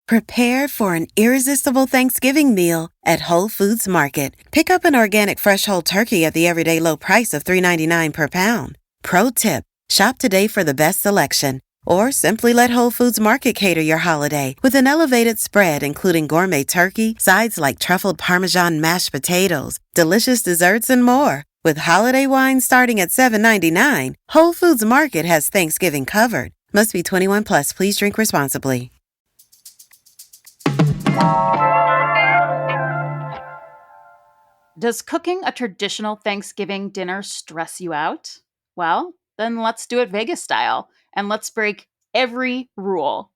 Prepare for an irresistible Thanksgiving meal at Whole Foods Market. Pick up an organic fresh whole turkey at the everyday low price of $3.99 per pound. Pro tip, shop today for the best selection. Or simply let Whole Foods Market cater your holiday with an elevated spread including gourmet turkey, sides like truffled Parmesan mashed potatoes, delicious desserts, and more. With holiday wine starting at $7.99, Whole Foods Market has Thanksgiving covered. Must be 21 plus. Please drink responsibly. Does cooking a traditional Thanksgiving dinner stress you out? Well, then let's do it Vegas style, and let's break every rule.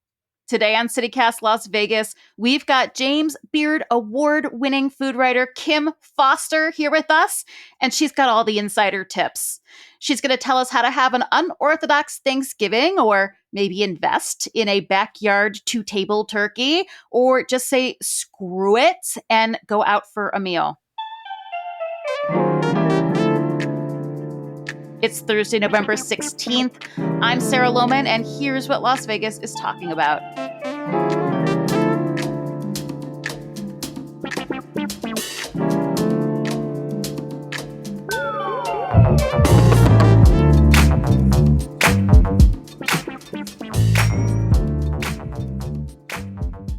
Today on CityCast Las Vegas, we've got James Beard award-winning food writer Kim Foster here with us, and she's got all the insider tips. She's going to tell us how to have an unorthodox Thanksgiving, or maybe invest in a backyard two-table turkey, or just say screw it and go out for a meal. It's Thursday, November 16th. I'm Sarah Lohman, and here's what Las Vegas is talking about.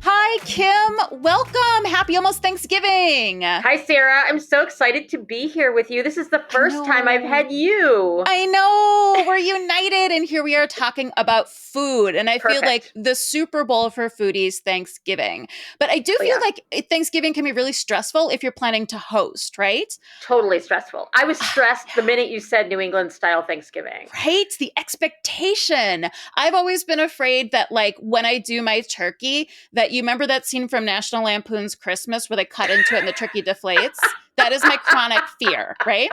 Hi, Kim. Welcome. Happy almost Thanksgiving. Hi, Sarah. I'm so excited to be here with you. This is the first time I've had you. I know. We're united, and here we are talking about food. And I feel like the Super Bowl for foodies, Thanksgiving. But I do feel like Thanksgiving can be really stressful if you're planning to host, right? Totally stressful. I was stressed the minute you said New England style Thanksgiving. Right? The expectation. I've always been afraid that, like, when I do my turkey, that you remember that scene from National Lampoon's Christmas where they cut into it and the turkey deflates? That is my chronic fear, right?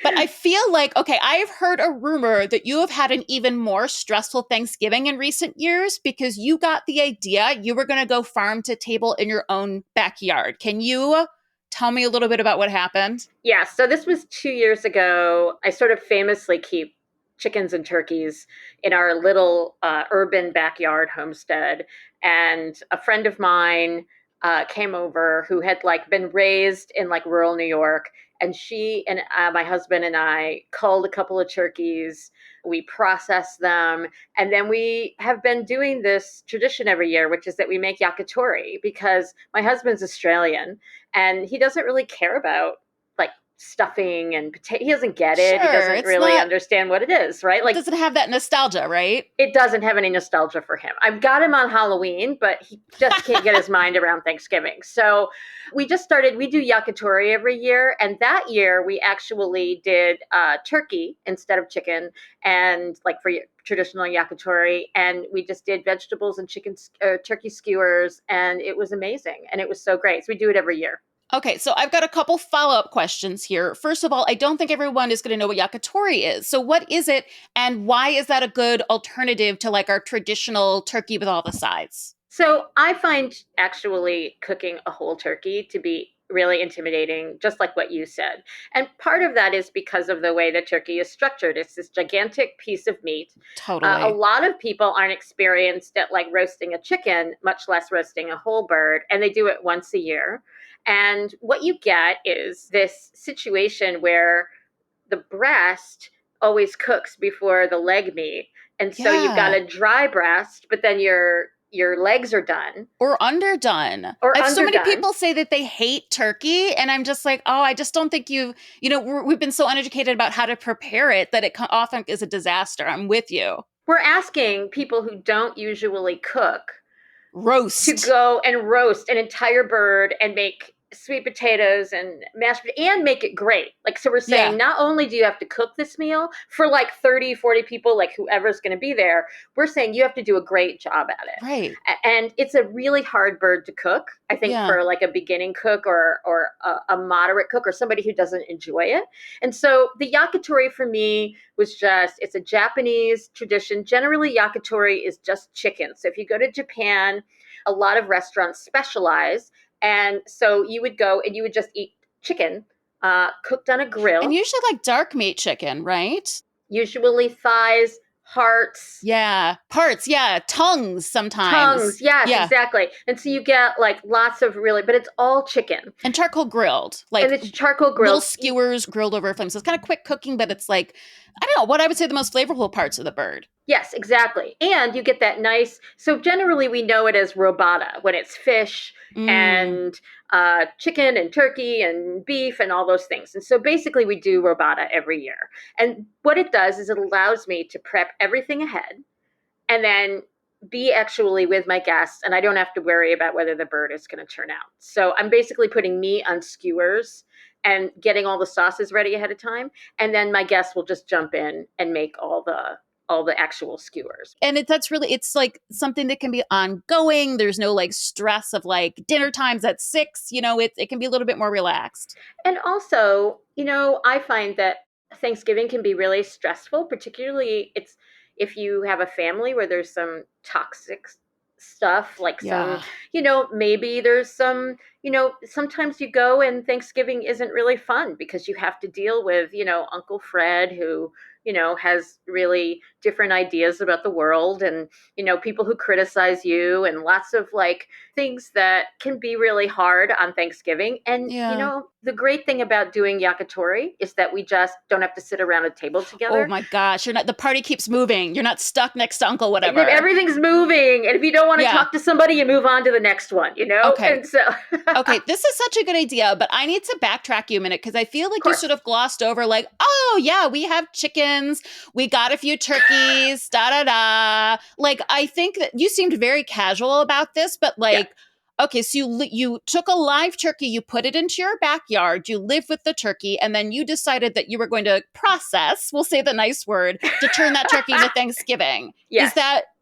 But I feel like, okay, I've heard a rumor that you have had an even more stressful Thanksgiving in recent years because you got the idea you were going to go farm to table in your own backyard. Can you tell me a little bit about what happened? Yeah, so this was 2 years ago. I sort of famously keep chickens and turkeys in our little urban backyard homestead. And a friend of mine came over who had been raised in rural New York. And she and my husband and I culled a couple of turkeys. We processed them. And then we have been doing this tradition every year, which is that we make yakitori because my husband's Australian and he doesn't really care about stuffing and potato. He doesn't get it. He doesn't really understand what it is, right? It doesn't have that nostalgia, right? It doesn't have any nostalgia for him. I've got him on Halloween, but he just can't get his mind around Thanksgiving. So we do yakitori every year. And that year we actually did turkey instead of chicken and for traditional yakitori. And we just did vegetables and turkey skewers. And it was amazing. And it was so great. So we do it every year. Okay, so I've got a couple follow-up questions here. First of all, I don't think everyone is going to know what yakitori is. So what is it, and why is that a good alternative to our traditional turkey with all the sides? So I find actually cooking a whole turkey to be really intimidating, just like what you said. And part of that is because of the way the turkey is structured. It's this gigantic piece of meat. Totally. A lot of people aren't experienced at roasting a chicken, much less roasting a whole bird, and they do it once a year. And what you get is this situation where the breast always cooks before the leg meat. And so you've got a dry breast, but then your legs are done. Or underdone. So many people say that they hate turkey. And I'm just like, I just don't think we've been so uneducated about how to prepare it that it often is a disaster. I'm with you. We're asking people who don't usually cook to go and roast an entire bird and make sweet potatoes and mashed and make it great. So we're saying not only do you have to cook this meal for 30, 40 people, whoever's going to be there, we're saying you have to do a great job at it. Right. And it's a really hard bird to cook, I think, for a beginning cook or a moderate cook or somebody who doesn't enjoy it. And so the yakitori for me was it's a Japanese tradition. Generally, yakitori is just chicken. So if you go to Japan, a lot of restaurants specialize. And so you would go and you would just eat chicken cooked on a grill. And usually dark meat chicken, right? Usually thighs, hearts, Yeah. Parts. Yeah. Tongues sometimes. tongues. Yes, Yeah. exactly. And so you get like lots of really, but it's all chicken. And charcoal grilled. And Like it's charcoal little grilled. skewers grilled over flames. So it's kind of quick cooking, but it's like, I don't know, what I would say the most flavorful parts of the bird. Yes, exactly. And you get that nice, so generally we know it as robata when it's fish Mm. and chicken and turkey and beef and all those things. And so basically we do robata every year. And what it does is it allows me to prep everything ahead and then be actually with my guests, and I don't have to worry about whether the bird is going to turn out. So I'm basically putting meat on skewers and getting all the sauces ready ahead of time, and then my guests will just jump in and make all the actual skewers. And that's really, it's like something that can be ongoing. There's no like stress of like dinner times at 6, it can be a little bit more relaxed. And also, I find that Thanksgiving can be really stressful, particularly it's if you have a family where there's some toxic stuff, like some, Yeah. maybe there's some, sometimes you go and Thanksgiving isn't really fun because you have to deal with, Uncle Fred who, has really different ideas about the world and, people who criticize you and lots of like things that can be really hard on Thanksgiving. And, Yeah. the great thing about doing yakitori is that we just don't have to sit around a table Oh together. my gosh, the party keeps moving. You're not stuck next to Uncle whatever. Everything's moving. And if you don't want to Yeah. talk to somebody, you move on to the next one, Okay. And so, Okay, this is such a good idea, but I need to backtrack you a minute because I feel of like you sort course. of glossed over, like, oh, yeah, we have chickens, we got a few turkeys, da da da. Like, I think that you seemed very casual about this, but Yeah. like, okay, so you took a live turkey, you put it into your backyard, you live with the turkey, and then you decided that you were going to process, we'll say the nice word, to turn that turkey into Thanksgiving. Yes.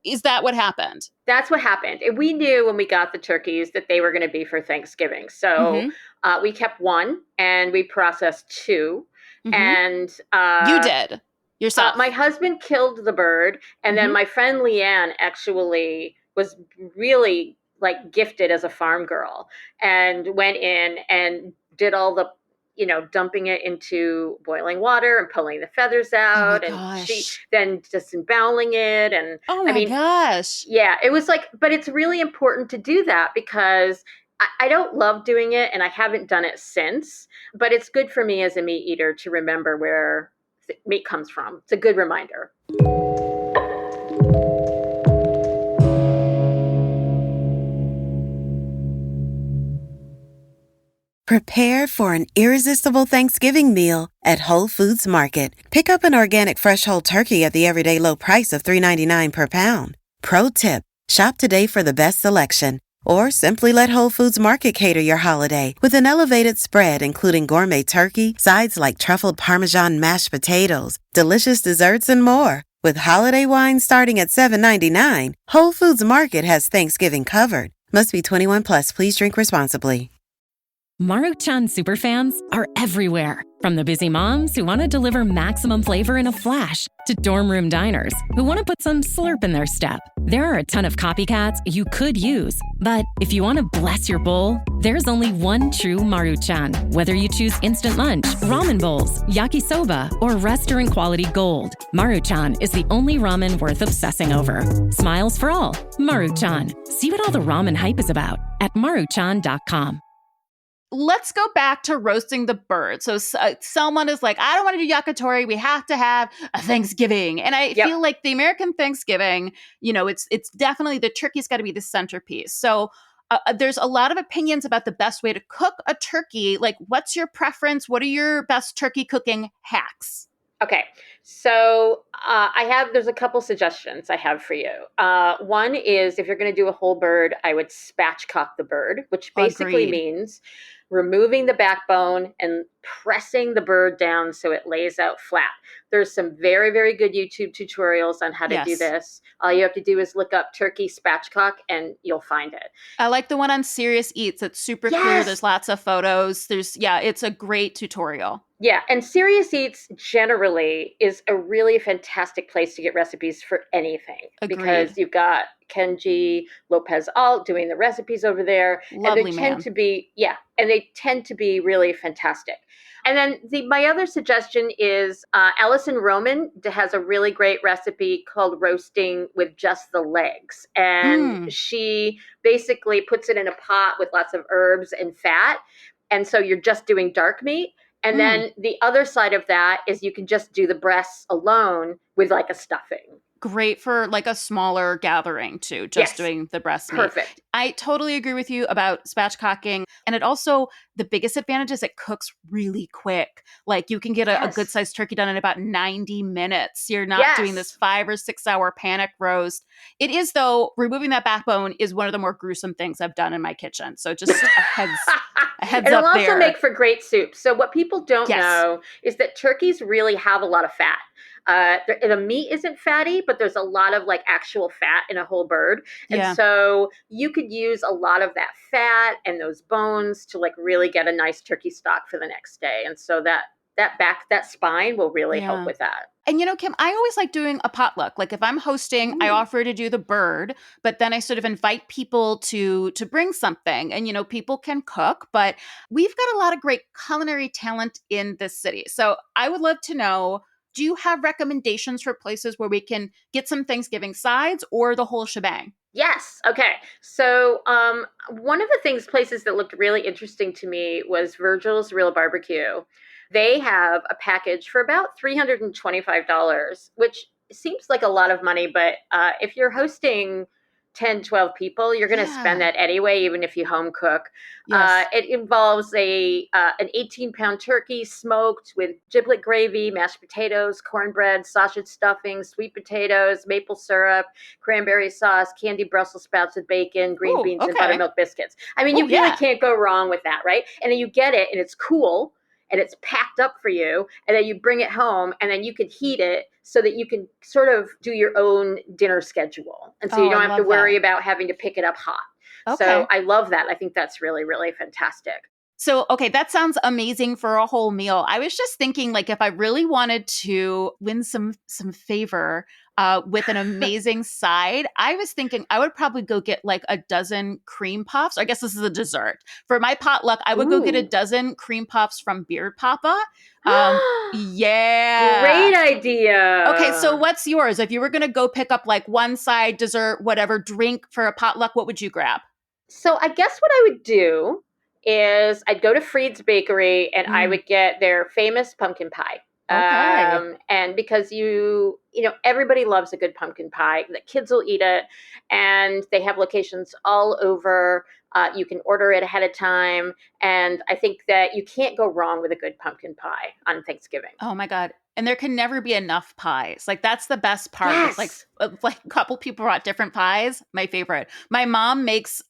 Is that what happened? That's what happened. And we knew when we got the turkeys that they were going to be for Thanksgiving. So Mm-hmm. we kept one and we processed two. Mm-hmm. And You did my yourself. husband killed the bird. And then Mm-hmm. my friend Leanne actually was really like gifted as a farm girl and went in and did all the dumping it into boiling water and pulling the feathers Oh my out, and she gosh. then disemboweling it. And Oh I my mean, gosh. yeah, it was like, but it's really important to do that because I don't love doing it and I haven't done it since, but it's good for me as a meat eater to remember where meat comes from. It's a good reminder. Prepare for an irresistible Thanksgiving meal at Whole Foods Market. Pick up an organic fresh whole turkey at the everyday low price of $3.99 per pound. Pro tip, shop today for the best selection. Or simply let Whole Foods Market cater your holiday with an elevated spread including gourmet turkey, sides like truffled Parmesan mashed potatoes, delicious desserts, and more. With holiday wine starting at $7.99, Whole Foods Market has Thanksgiving covered. Must be 21 plus. Please drink responsibly. Maruchan superfans are everywhere. From the busy moms who want to deliver maximum flavor in a flash to dorm room diners who want to put some slurp in their step. There are a ton of copycats you could use. But if you want to bless your bowl, there's only one true Maruchan. Whether you choose instant lunch, ramen bowls, yakisoba, or restaurant quality gold, Maruchan is the only ramen worth obsessing over. Smiles for all. Maruchan. See what all the ramen hype is about at maruchan.com. Let's go back to roasting the bird. So someone is like, I don't want to do yakitori. We have to have a Thanksgiving. And I feel like the American Thanksgiving, it's definitely the turkey's got to be the centerpiece. So there's a lot of opinions about the best way to cook a turkey. Like, what's your preference? What are your best turkey cooking hacks? Okay, so there's a couple suggestions I have for you. One is if you're going to do a whole bird, I would spatchcock the bird, which basically Agreed. means removing the backbone and pressing the bird down so it lays out flat. There's some very, very good YouTube tutorials on how to do Yes. this. All you have to do is look up turkey spatchcock and you'll find it. I like the one on Serious Eats. It's super clear. Yes! There's lots of photos. It's a great tutorial. Yeah, and Serious Eats generally is a really fantastic place to get recipes for anything. Agreed. Because you've got Kenji Lopez Alt doing the recipes over there. Lovely and they man. tend to be, and they tend to be really fantastic. And then my other suggestion is Alison Roman has a really great recipe called roasting with just the legs. And she basically puts it in a pot with lots of herbs and fat. And so you're just doing dark meat. And then the other side of that is you can just do the breasts alone with like a stuffing. Great for like a smaller gathering too, just doing the breast meat. Perfect. I totally agree with you about spatchcocking. And it also, the biggest advantage is it cooks really quick. Like you can get a good sized turkey done in about 90 minutes. You're not doing this 5 or 6 hour panic roast. It is though, removing that backbone is one of the more gruesome things I've done in my kitchen. So just a heads and it'll up also there. make for great soup. So what people don't know is that turkeys really have a lot of fat. The meat isn't fatty, but there's a lot of like actual fat in a whole bird. And so you could use a lot of that fat and those bones to like really get a nice turkey stock for the next day. And so that spine will really help with that. And Kim, I always like doing a potluck. Like if I'm hosting, I offer to do the bird, but then I sort of invite people to bring something. And people can cook, but we've got a lot of great culinary talent in this city. So I would love to know, do you have recommendations for places where we can get some Thanksgiving sides or the whole shebang? Yes. Okay. So one of the places that looked really interesting to me was Virgil's Real Barbecue. They have a package for about $325, which seems like a lot of money, but if you're hosting 10, 12 people, you're going to spend that anyway, even if you home cook. It involves an 18-pound turkey smoked with giblet gravy, mashed potatoes, cornbread, sausage stuffing, sweet potatoes, maple syrup, cranberry sauce, candied Brussels sprouts with bacon, green beans, and buttermilk biscuits. I mean, you really can't go wrong with that, right? And then you get it, and it's cool, and it's packed up for you, and then you bring it home, and then you can heat it so that you can sort of do your own dinner schedule. And so you don't have to worry about having to pick it up hot. So I love that. I think that's really, really fantastic. So, that sounds amazing for a whole meal. I was just thinking, like, if I really wanted to win some favor with an amazing side, I was thinking I would probably go get like a dozen cream puffs. I guess this is a dessert. For my potluck, I would go get a dozen cream puffs from Beard Papa. Great idea. Okay, so what's yours? If you were going to go pick up like one side, dessert, whatever, drink for a potluck, what would you grab? So I guess what I would do is I'd go to Freed's Bakery and I would get their famous pumpkin pie. And because everybody loves a good pumpkin pie, the kids will eat it, and they have locations all over. You can order it ahead of time. And I think that you can't go wrong with a good pumpkin pie on Thanksgiving. Oh my God. And there can never be enough pies. Like that's the best part. Yes. It's like a couple people brought different pies. My favorite. My mom makes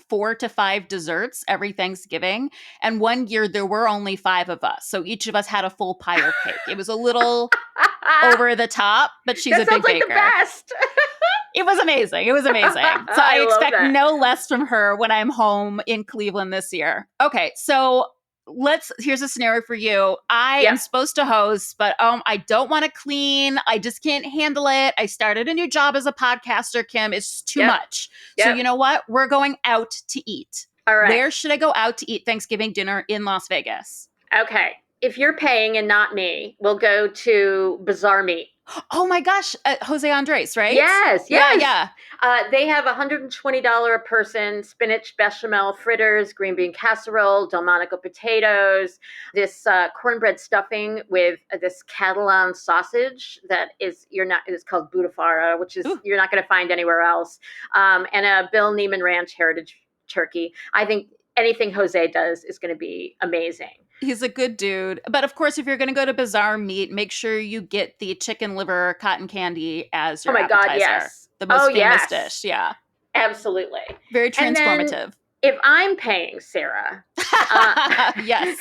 4 to 5 desserts every Thanksgiving. And one year there were only 5 of us. So each of us had a full pie or cake. It was a little over the top, but she's a big baker. The best. It was amazing. So I expect no less from her when I'm home in Cleveland this year. Okay, so here's a scenario for you. I am supposed to host, but I don't want to clean. I just can't handle it. I started a new job as a podcaster, Kim. It's too much. So you know what? We're going out to eat. All right. Where should I go out to eat Thanksgiving dinner in Las Vegas? Okay. If you're paying and not me, we'll go to Bazaar Meat. Oh my gosh, Jose Andres, right? Yes. Yeah. They have $120 a person, spinach bechamel fritters, green bean casserole, Delmonico potatoes, this cornbread stuffing with this Catalan sausage that it's called Butafara, which is you're not going to find anywhere else, and a Bill Neiman Ranch heritage turkey. I think anything Jose does is going to be amazing. He's a good dude. But of course, if you're going to go to Bazaar Meat, make sure you get the chicken liver cotton candy as your appetizer. God, yes. The most famous dish. Yeah. Absolutely. Very transformative. If I'm paying, Sarah. Yes.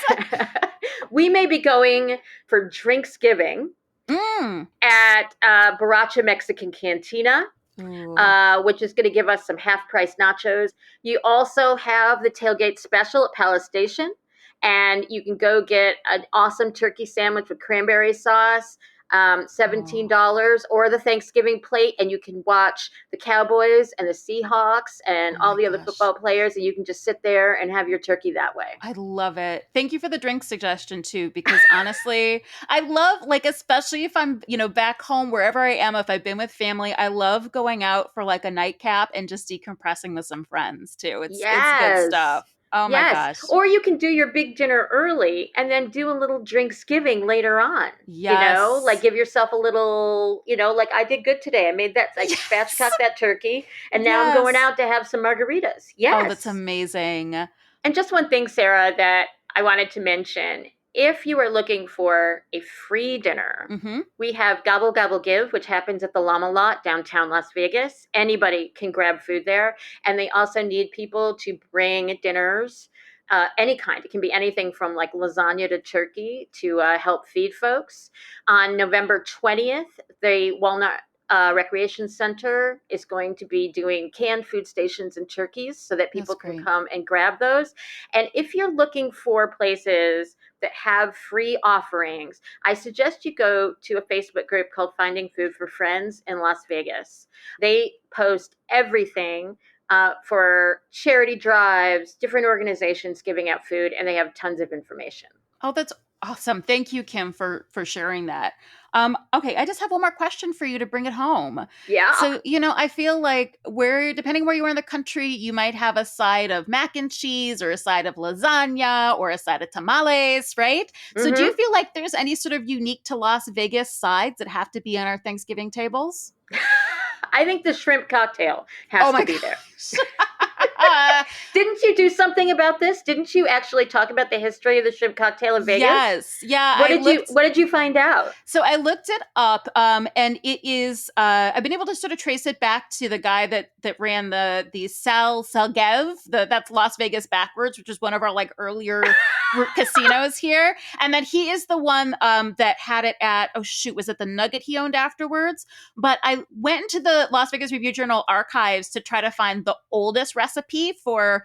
We may be going for Drinksgiving at Baracha Mexican Cantina. Which is going to give us some half-price nachos. You also have the tailgate special at Palace Station, and you can go get an awesome turkey sandwich with cranberry sauce. $17, or the Thanksgiving plate, and you can watch the Cowboys and the Seahawks and Oh all my the other gosh. football players, and you can just sit there and have your turkey that way. I love it. Thank you for the drink suggestion too, because honestly, I love, like, especially if I'm, back home, wherever I am, if I've been with family, I love going out for like a nightcap and just decompressing with some friends too. It's good Yes. stuff. Oh my Yes. gosh. Or you can do your big dinner early and then do a little Drinksgiving later on. Yes. Like give yourself a little, like I did good today. I Yes. spatchcocked that turkey, and now I'm going Yes. out to have some margaritas. Oh, that's Yes. amazing. And just one thing, Sarah, that I wanted to mention. If you are looking for a free dinner, Mm-hmm. we have Gobble Gobble Give, which happens at the Llama Lot, downtown Las Vegas. Anybody can grab food there. And they also need people to bring dinners, any kind. It can be anything from like lasagna to turkey to help feed folks. On November 20th, the Walnut Recreation Center is going to be doing canned food stations and turkeys so that That's people can great. come and grab those. And if you're looking for places that have free offerings, I suggest you go to a Facebook group called Finding Food for Friends in Las Vegas. They post everything for charity drives, different organizations giving out food, and they have tons of information. Oh, that's awesome. Thank you, Kim, for sharing that. Okay, I just have one more question for you to bring it home. Yeah. So, I feel like depending where you are in the country, you might have a side of mac and cheese or a side of lasagna or a side of tamales, right? So do you feel like there's any sort of unique to Las Vegas sides that have to be on our Thanksgiving tables? I think the shrimp cocktail Oh has my to be there. gosh. Didn't you do something about this? Didn't you actually talk about the history of the shrimp cocktail in Vegas? Yes. Yeah. What did you find out? So I looked it up, and it is. I've been able to sort of trace it back to the guy that ran the Salgev. That's Las Vegas backwards, which is one of our like earlier casinos here, and that he is the one that had it at. Oh shoot, was it the Nugget he owned afterwards? But I went into the Las Vegas Review Journal archives to try to find the oldest recipe for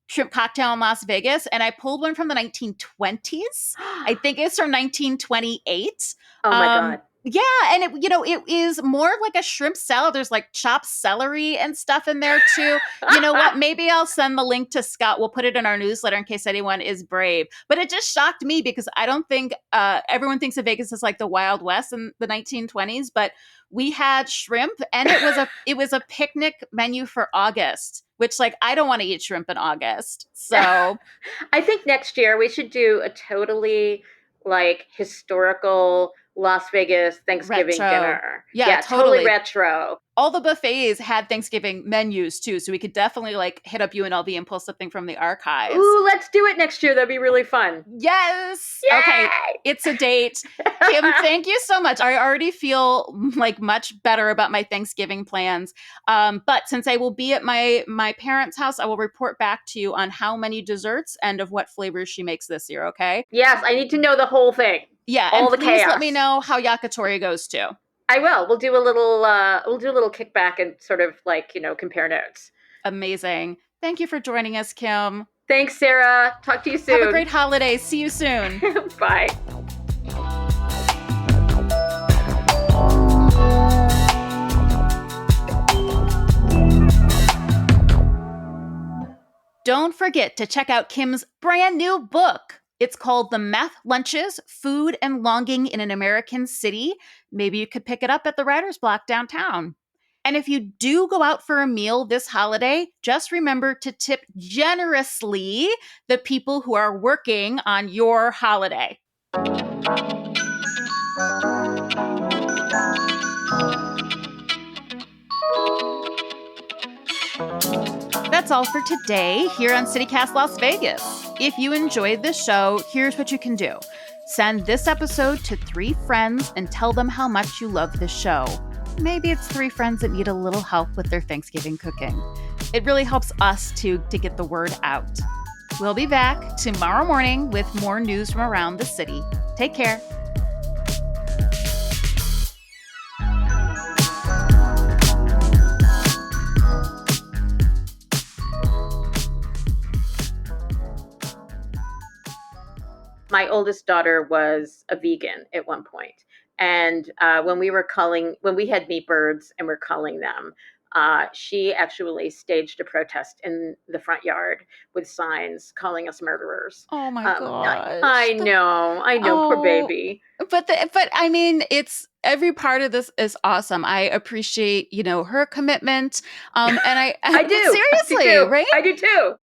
shrimp cocktail in Las Vegas, and I pulled one from the 1920s. I think it's from 1928. Oh my God. Yeah, and it is more of like a shrimp salad. There's like chopped celery and stuff in there too. You know what? Maybe I'll send the link to Scott. We'll put it in our newsletter in case anyone is brave. But it just shocked me because I don't think everyone thinks of Vegas as like the Wild West in the 1920s, but we had shrimp, and it was a picnic menu for August, which like I don't want to eat shrimp in August. So I think next year we should do a totally like historical Las Vegas Thanksgiving Retro. dinner. Yeah, totally totally. retro. All the buffets had Thanksgiving menus too, so we could definitely like hit up UNLV and pull something from the archives. Ooh, let's do it next year. That'd be really fun. Yes. Yay! Okay, it's a date. Kim, thank you so much. I already feel like much better about my Thanksgiving plans. But since I will be at my parents' house, I will report back to you on how many desserts and of what flavors she makes this year. Okay? Yes, I need to know the whole thing. Yeah, all and the please chaos. let me know how yakitori goes too. I will. We'll do a little kickback and sort of like, compare notes. Amazing. Thank you for joining us, Kim. Thanks, Sarah. Talk to you soon. Have a great holiday. See you soon. Bye. Don't forget to check out Kim's brand new book. It's called The Meth Lunches, Food and Longing in an American City. Maybe you could pick it up at the Writer's Block downtown. And if you do go out for a meal this holiday, just remember to tip generously the people who are working on your holiday. That's all for today here on CityCast Las Vegas. If you enjoyed this show, here's what you can do. Send this episode to 3 friends and tell them how much you love this show. Maybe it's 3 friends that need a little help with their Thanksgiving cooking. It really helps us to get the word out. We'll be back tomorrow morning with more news from around the city. Take care. My oldest daughter was a vegan at one point. And when we had meat birds and we're culling them, she actually staged a protest in the front yard with signs calling us murderers. Oh my gosh. I know, poor Oh, baby. but I mean, it's every part of this is awesome. I appreciate, her commitment. And I I but do, I do seriously, too, right? I do too.